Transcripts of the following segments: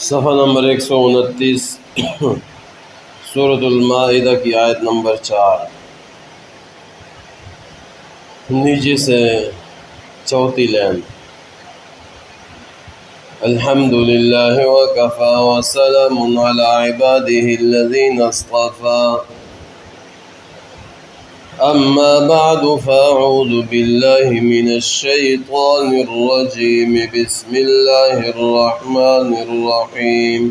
صفحہ نمبر 129 سورۃ المائدہ کی آیت نمبر 4 نیچے سے چوتھی لائن۔ الحمد للہ وکفی وسلام علی عبادہ الذین اصطفی اما بعد فاعوذ باللہ من الشیطان الرجیم بسم اللہ الرحمن الرحیم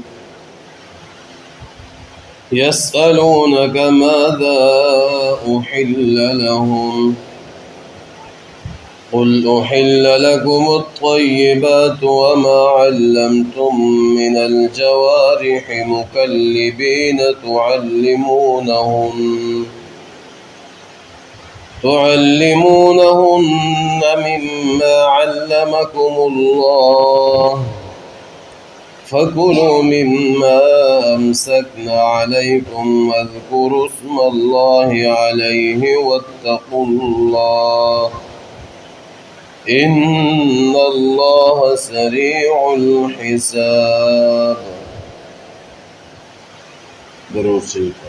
يسألونك ماذا أحل لهم قل أحل لكم الطيبات وما علمتم من الجوارح مكلبين تعلمونهن مما علمكم الله فكلوا مما أمسكنا عليكم واذكروا اسم الله عليه واتقوا الله إن الله سريع الحساب۔ درود شریف۔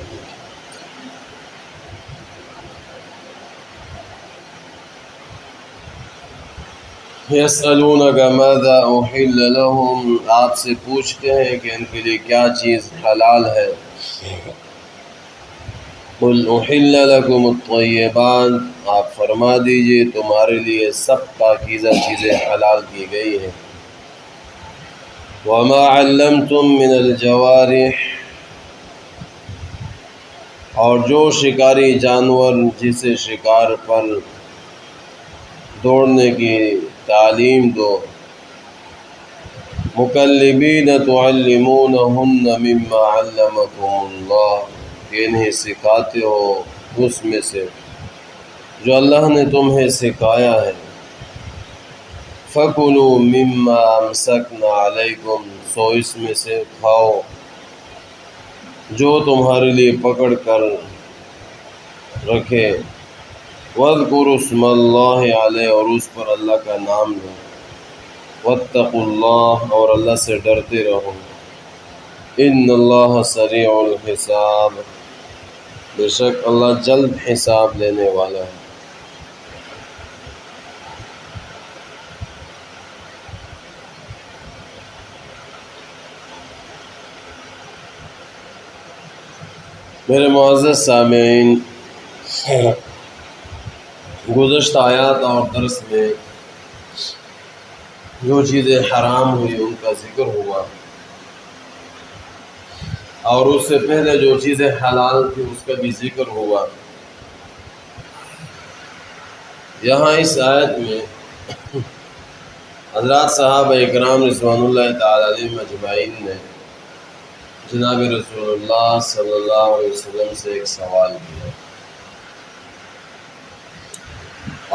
یسألونک ماذا احل لهم، آپ سے پوچھتے ہیں کہ ان کے لیے کیا چیز حلال ہے۔ قل احل لکم الطیبات، آپ فرما دیجئے تمہارے لیے سب پاکیزہ چیزیں حلال کی گئی ہیں۔ وما علمتم من الجوارح، اور جو شکاری جانور جسے شکار پر دوڑنے کی تعلیم دو۔ مکلبین تعلمونہن مما علمکم اللہ، کہ انہیں سکھاتے ہو اس میں سے جو اللہ نے تمہیں سکھایا ہے۔ فَكُلُوا مِمَّا أَمْسَكْنَا عَلَيْكُمْ، سو اس میں سے کھاؤ جو تمہارے لیے پکڑ کر رکھے۔ وَاذْكُرُوا اسْمَ اللَّهِ عَلَيْهِ، اور اس پر اللہ کا نام لو۔ وَاتَّقُوا اللَّهَ، اور اللہ سے ڈرتے رہو۔ إِنَّ اللَّهَ سَرِيعُ الْحِسَابِ، بے شک اللہ جلد حساب لینے والا ہے۔ میرے معزز سامعین، گزشتہ آیات اور درس میں جو چیزیں حرام ہوئی ان کا ذکر ہوا، اور اس سے پہلے جو چیزیں حلال تھی اس کا بھی ذکر ہوا۔ یہاں اس آیت میں حضرات صحابہ اکرام رضوان اللہ تعالی علیہم اجمعین نے جناب رسول اللہ صلی اللہ علیہ وسلم سے ایک سوال کیا،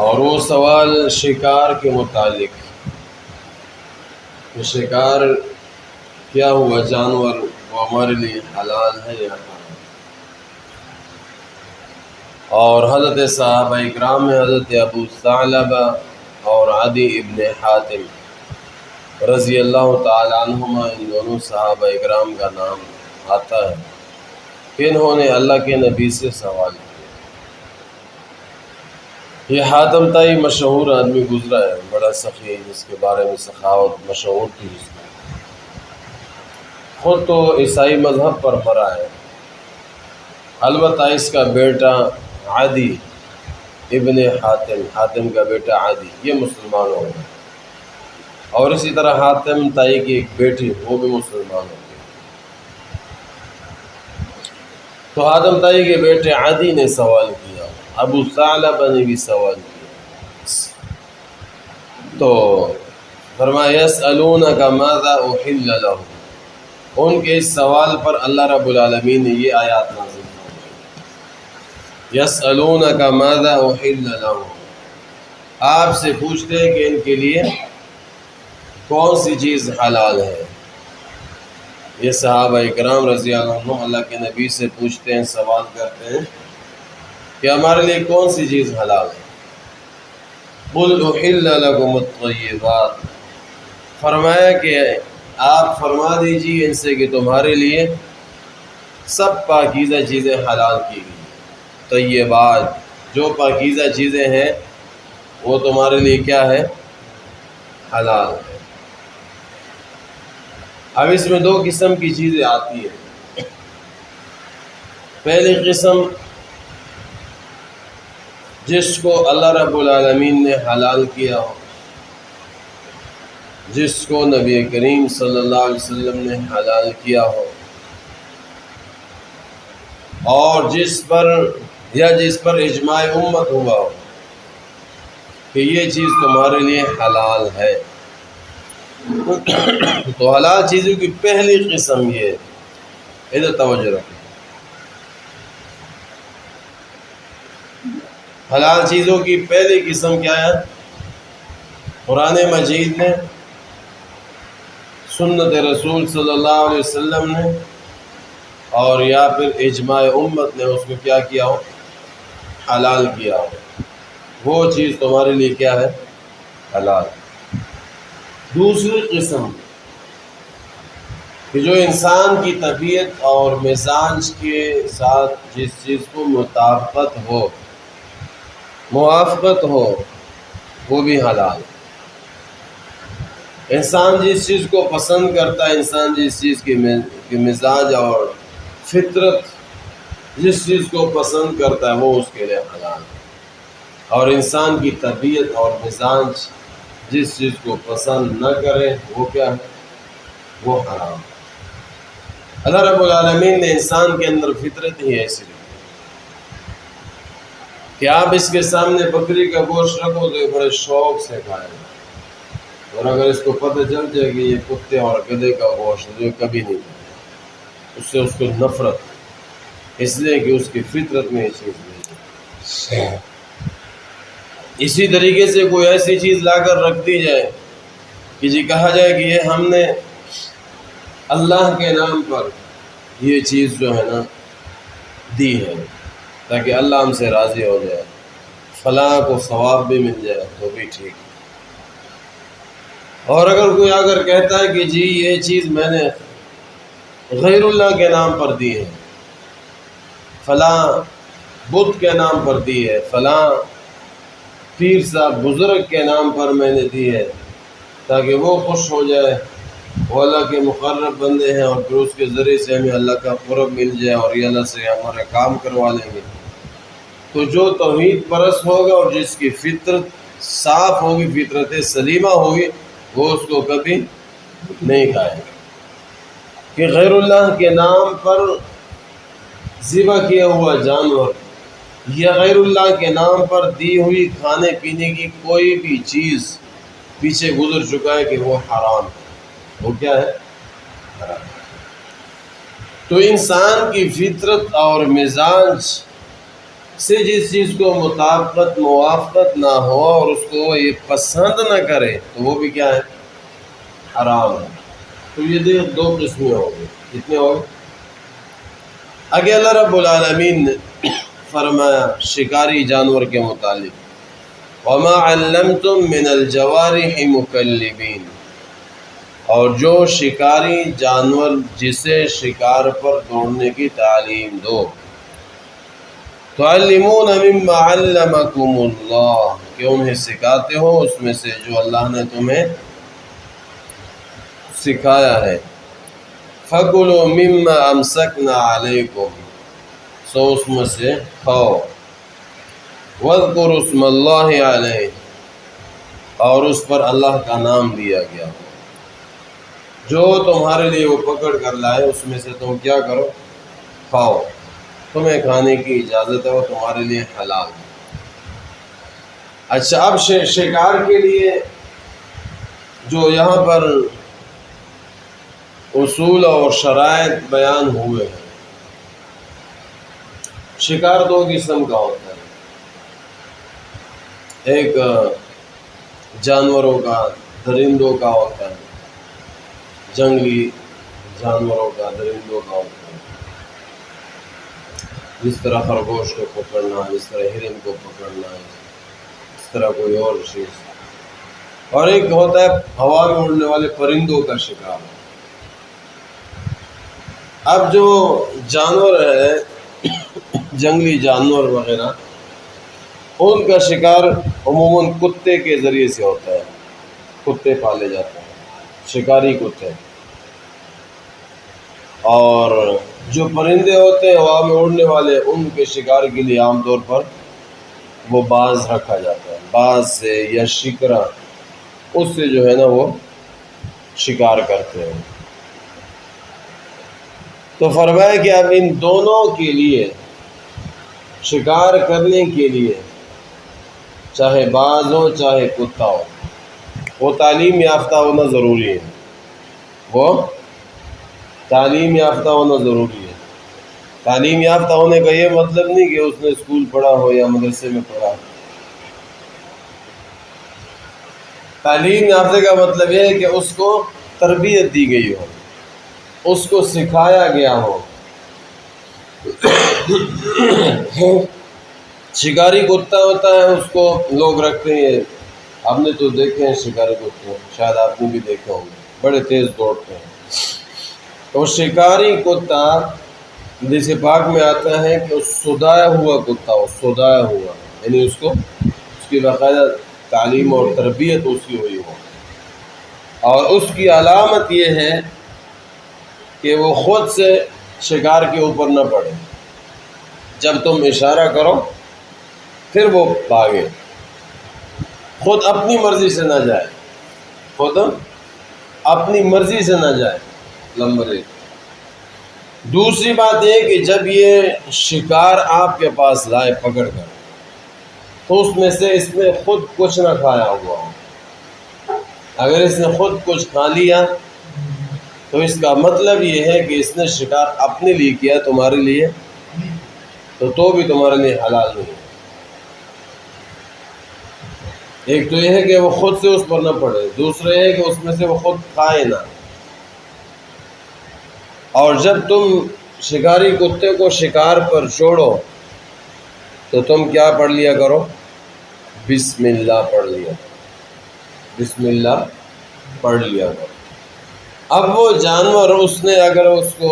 اور وہ سوال شکار کے متعلق، کہ شکار کیا ہوا جانور وہ ہمارے لیے حلال ہے یا حرام۔ اور حضرت صحابہ اکرام میں حضرت ابو ثعلبہ اور عدی ابن حاتم رضی اللہ تعالی عنہما، ان دونوں صحابہ اکرام کا نام آتا ہے کہ انہوں نے اللہ کے نبی سے سوال کیا۔ یہ حاتم تائی مشہور آدمی گزرا ہے، بڑا سخی، جس کے بارے میں سخاوت مشہور تھی۔ خود تو عیسائی مذہب پر مرا ہے، البتہ اس کا بیٹا عدی ابن حاتم، حاتم کا بیٹا عدی، یہ مسلمان ہو گیا، اور اسی طرح حاتم تائی کی ایک بیٹی، وہ بھی مسلمان ہو گئی۔ تو حاتم تائی کے بیٹے عدی نے سوال کیا، ابو ثعلبہ نے بھی سوال کیا، تو فرمایا یسألونک ماذا احل لهم، ان کے اس سوال پر اللہ رب العالمین نے یہ آیات نازل فرمائی، یسألونک ماذا احل لهم، آپ سے پوچھتے ہیں کہ ان کے لیے کون سی چیز حلال ہے۔ یہ صحابہ اکرام رضی اللہ عنہم اللہ کے نبی سے پوچھتے ہیں، سوال کرتے ہیں کہ ہمارے لیے کون سی چیز حلال ہے۔ قل احل لکم الطیبات، فرمایا کہ آپ فرما دیجیے ان سے کہ تمہارے لیے سب پاکیزہ چیزیں حلال کی گئی، طیبات، جو پاکیزہ چیزیں ہیں وہ تمہارے لیے کیا ہے؟ حلال ہے۔ اب اس میں دو قسم کی چیزیں آتی ہیں۔ پہلی قسم جس کو اللہ رب العالمین نے حلال کیا ہو، جس کو نبی کریم صلی اللہ علیہ وسلم نے حلال کیا ہو، اور جس پر اجماع امت ہوا ہو کہ یہ چیز تمہارے لیے حلال ہے۔ تو حلال چیزوں کی پہلی قسم یہ، ادھر توجہ رکھیں، حلال چیزوں کی پہلی قسم کیا ہے؟ قرآن مجید نے، سنت رسول صلی اللہ علیہ وسلم نے، اور یا پھر اجماع امت نے اس کو کیا کیا ہو؟ حلال کیا ہو، وہ چیز تمہارے لیے کیا ہے؟ حلال۔ دوسری قسم کہ جو انسان کی طبیعت اور مزاج کے ساتھ جس چیز کو مطابقت ہو، موافقت ہو، وہ بھی حلال۔ انسان جس چیز کو پسند کرتا ہے، انسان جس چیز کی مزاج اور فطرت جس چیز کو پسند کرتا ہے وہ اس کے لیے حلال ہے، اور انسان کی طبیعت اور مزاج جس چیز کو پسند نہ کرے وہ کیا ہے؟ وہ حرام۔ اللہ رب العالمین نے انسان کے اندر فطرت ہی ایسی رکھی کہ آپ اس کے سامنے بکری کا گوشت رکھو تو یہ بڑے شوق سے کھائے گا، اور اگر اس کو پتہ چل جائے کہ یہ کتے اور گدھے کا گوشت جو کبھی نہیں کھائے، اس سے اس کو نفرت، اس لیے کہ اس کی فطرت میں یہ چیز نہیں ہے۔ اسی طریقے سے کوئی ایسی چیز لا کر رکھ دی جائے کہ جی کہا جائے کہ یہ ہم نے اللہ کے نام پر یہ چیز جو ہے نا دی ہے تاکہ اللہ ہم سے راضی ہو جائے، فلاں کو ثواب بھی مل جائے تو بھی ٹھیک ہے۔ اور اگر کوئی آ کر کہتا ہے کہ جی یہ چیز میں نے غیر اللہ کے نام پر دی ہے، فلاں بت کے نام پر دی ہے، فلاں پیر صاحب بزرگ کے نام پر میں نے دی ہے تاکہ وہ خوش ہو جائے، وہ اللہ کے مقرب بندے ہیں اور پھر اس کے ذریعے سے ہمیں اللہ کا قرب مل جائے اور یہ اللہ سے ہمارا کام کروا لیں گے، تو جو توحید پرست ہوگا اور جس کی فطرت صاف ہوگی، فطرت سلیمہ ہوگی، وہ اس کو کبھی نہیں کھائے گا۔ کہ غیر اللہ کے نام پر ذبح کیا ہوا جانور یا غیر اللہ کے نام پر دی ہوئی کھانے پینے کی کوئی بھی چیز پیچھے گزر چکا ہے کہ وہ حرام ہے، وہ کیا ہے؟ حرام۔ تو انسان کی فطرت اور مزاج سے جس چیز کو مطابقت، موافقت نہ ہو اور اس کو یہ پسند نہ کرے تو وہ بھی کیا ہے؟ حرام ہے۔ تو یہ دو قسمیں ہو گئی، کتنے ہو گئے؟ آگے اللہ رب العالمین نے فرمایا شکاری جانور کے متعلق، وَمَا عَلَّمْتُم مِّنَ الْجَوَارِحِ مُكَلِّبِينَ، اور جو شکاری جانور جسے شکار پر دوڑنے کی تعلیم دو، تُعَلِّمُونَ مِمَّا عَلَّمَكُمُ اللَّهُ، کہ انہیں سکھاتے ہو اس میں سے جو اللہ نے تمہیں سکھایا ہے، فَكُلُوا مِمَّا أَمْسَكْنَا عَلَيْكُمْ، سو اس میں سے کھاؤ، وَاذْكُرُوا اسْمَ اللَّهِ عَلَيْهِ، اور اس پر اللہ کا نام دیا گیا ہو، جو تمہارے لیے وہ پکڑ کر لائے اس میں سے تم کیا کرو؟ کھاؤ، تمہیں کھانے کی اجازت ہے، وہ تمہارے لیے حلال ہے۔ اچھا، اب شکار کے لیے جو یہاں پر اصول اور شرائط بیان ہوئے ہیں، شکار دو قسم کا ہوتا ہے، ایک جانوروں کا، درندوں کا ہوتا ہے، جنگلی جانوروں کا، درندوں کا ہوتا ہے، جس طرح خرگوش کو پکڑنا، جس طرح ہرن کو پکڑنا، اس طرح کوئی اور چیز، اور ایک ہوتا ہے ہوا میں اڑنے والے پرندوں کا شکار۔ اب جو جانور ہیں جنگلی جانور وغیرہ، ان کا شکار عموماً کتے کے ذریعے سے ہوتا ہے، کتے پالے جاتے ہیں، شکاری کتے۔ اور جو پرندے ہوتے ہیں ہوا میں اڑنے والے، ان کے شکار کے لیے عام طور پر وہ باز رکھا جاتا ہے، باز سے یا شکرا، اس سے جو ہے نا وہ شکار کرتے ہیں۔ تو فرمایا کہ اب ان دونوں کے لیے شکار کرنے کے لیے چاہے باز ہو چاہے کتا ہو، وہ تعلیم یافتہ ہونا ضروری ہے، وہ تعلیم یافتہ ہونا ضروری ہے۔ تعلیم یافتہ ہونے کا یہ مطلب نہیں کہ اس نے اسکول پڑھا ہو یا مدرسے میں پڑھا ہو۔ تعلیم یافتہ کا مطلب یہ ہے کہ اس کو تربیت دی گئی ہو، اس کو سکھایا گیا ہو۔ شکاری کتا ہوتا ہے، اس کو لوگ رکھتے ہیں، آپ نے تو دیکھے ہیں شکاری کتے، شاید آپ نے بھی دیکھے ہوں گے، بڑے تیز دوڑتے ہیں۔ تو شکاری کتا جیسے پاک میں آتا ہے کہ سدایا ہوا کتا ہو، سدایا ہوا یعنی اس کی باقاعدہ تعلیم اور تربیت اس کی ہوئی ہو، اور اس کی علامت یہ ہے کہ وہ خود سے شکار کے اوپر نہ پڑے، جب تم اشارہ کرو پھر وہ بھاگے، خود اپنی مرضی سے نہ جائے، خود اپنی مرضی سے نہ جائے، نمبر 1۔ دوسری بات یہ کہ جب یہ شکار آپ کے پاس لائے پکڑ کر، تو اس میں سے اس نے خود کچھ نہ کھایا ہوا ہو۔ اگر اس نے خود کچھ کھا لیا تو اس کا مطلب یہ ہے کہ اس نے شکار اپنے لیے کیا، تمہارے لیے تو بھی تمہارے لیے حلال نہیں ہے۔ ایک تو یہ ہے کہ وہ خود سے اس پر نہ پڑے، دوسرا یہ ہے کہ اس میں سے وہ خود کھائے نہ۔ اور جب تم شکاری کتے کو شکار پر چھوڑو تو تم کیا پڑھ لیا کرو؟ بسم اللہ پڑھ لیا، بسم اللہ پڑھ لیا کرو۔ اب وہ جانور اس نے اگر اس کو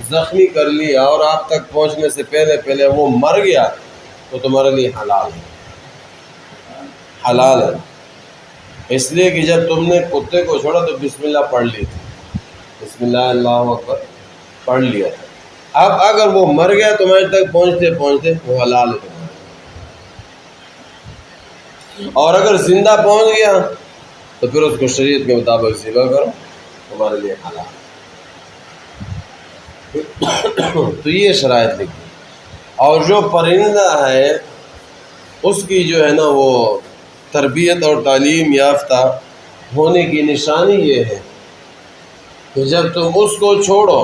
زخمی کر لیا اور آپ تک پہنچنے سے پہلے وہ مر گیا تو تمہارے لیے حلال ہے، حلال ہے۔ اس لیے کہ جب تم نے کتے کو چھوڑا تو بسم اللہ پڑھ لی تھی، بسم اللہ اللہ اکبر پڑھ لیا تھا۔ اب اگر وہ مر گیا تمہارے تک پہنچتے وہ حلال ہے تمہارے، اور اگر زندہ پہنچ گیا تو پھر اس کو شریعت کے مطابق ذبح کرو، تمہارے لیے حلال۔ تو یہ شرائط لکھی۔ اور جو پرندہ ہے اس کی جو ہے نا وہ تربیت اور تعلیم یافتہ ہونے کی نشانی یہ ہے کہ جب تم اس کو چھوڑو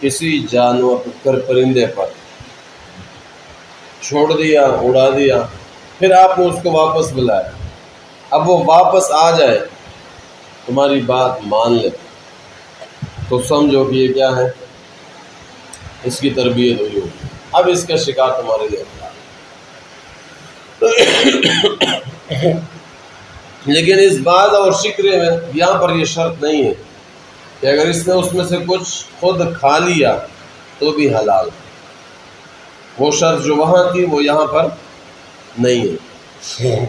کسی جانور پر، پرندے پر چھوڑ دیا، اڑا دیا، پھر آپ نے اس کو واپس بلایا، اب وہ واپس آ جائے، تمہاری بات مان لے، تو سمجھو کہ یہ کیا ہے، اس کی تربیت ہوئی ہوگی، اب اس کا شکار تمہارے لیے ہوگا۔ لیکن اس بات اور شکرے میں یہاں پر یہ شرط نہیں ہے کہ اگر اس نے اس میں سے کچھ خود کھا لیا تو بھی حلال، وہ شرط جو وہاں تھی وہ یہاں پر نہیں ہے۔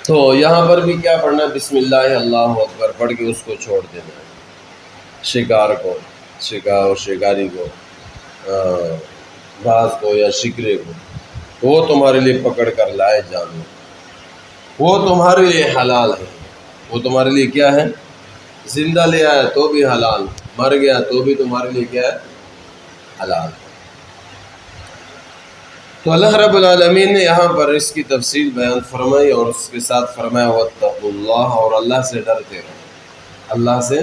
تو یہاں پر بھی کیا پڑھنا ہے؟ بسم اللہ اللہ اکبر پڑھ کے اس کو چھوڑ دینا ہے، شکار کو، شکاری کو، باز کو یا شکرے کو، وہ تمہارے لیے پکڑ کر لائے جانور، وہ تمہارے لیے حلال ہے، وہ تمہارے لیے کیا ہے؟ زندہ لے آیا تو بھی حلال، مر گیا تو بھی تمہارے لیے کیا ہے؟ حلال۔ تو اللہ رب العالمین نے یہاں پر اس کی تفصیل بیان فرمائی اور اس کے ساتھ فرمایا واتقوا اللہ، اور اللہ سے ڈرتے رہو، اللہ سے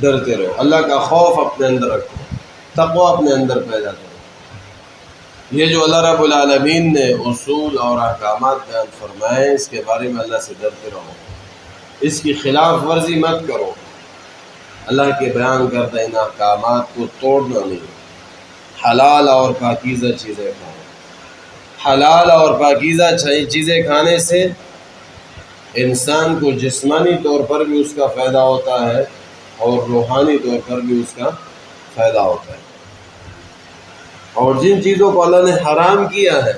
ڈرتے رہو، اللہ کا خوف اپنے اندر رکھو، تقوی اپنے اندر پیدا کرو۔ یہ جو اللہ رب العالمین نے اصول اور احکامات بیان فرمائے، اس کے بارے میں اللہ سے ڈرتے رہو، اس کی خلاف ورزی مت کرو، اللہ کے بیان کردہ ان احکامات کو توڑنا نہیں، حلال اور پاکیزہ چیزیں کھاؤ۔ حلال اور پاکیزہ چیزیں کھانے سے انسان کو جسمانی طور پر بھی اس کا فائدہ ہوتا ہے اور روحانی طور پر بھی اس کا فائدہ ہوتا ہے۔ اور جن چیزوں کو اللہ نے حرام کیا ہے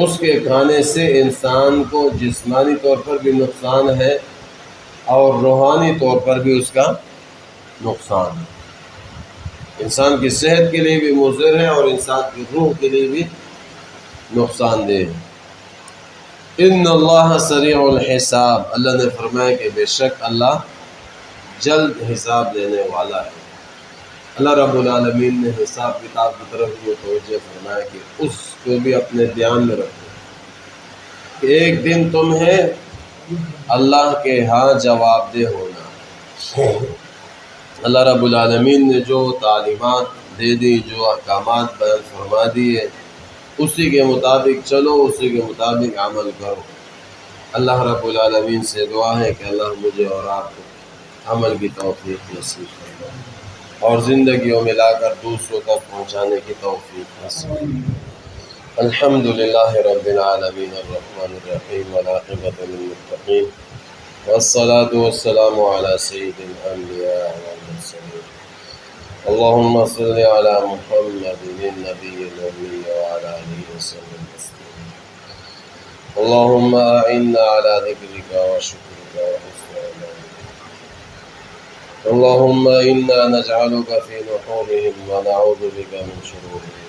اس کے کھانے سے انسان کو جسمانی طور پر بھی نقصان ہے اور روحانی طور پر بھی اس کا نقصان ہے۔ انسان کی صحت کے لیے بھی مضر ہے اور انسان کی روح کے لیے بھی نقصان دہ ہے۔ ان اللہ سریع الحساب، اللہ نے فرمایا کہ بے شک اللہ جلد حساب لینے والا ہے۔ اللہ رب العالمین نے حساب کتاب کی طرف بھی متوجہ فرمایا کہ اس کو بھی اپنے دھیان میں رکھو کہ ایک دن تمہیں اللہ کے ہاں جواب دہ ہونا۔ اللہ رب العالمین نے جو تعلیمات دے دی، جو احکامات بیان فرما دیے، اسی کے مطابق چلو، اسی کے مطابق عمل کرو۔ اللہ رب العالمین سے دعا ہے کہ اللہ مجھے اور آپ کو عمل کی توفیق نصیب فرمائے اور زندگیوں میں لا کر دوسروں تک پہنچانے کی توفیق نصیب فرمائے۔ الحمد للہ رب العالمین الرحمن الرحیم والعاقبۃ للمتقین والصلاة والسلام علی سید الانبیاء والمرسلین اللہم صل علی محمد النبی الأمی وعلی آلہ وسلم تسلیما اللہم اعنا علی ذکرک وشکرک وحسن عبادتک اللہم انا نجعلک فی نحورہم ونعوذ بک من شرورہم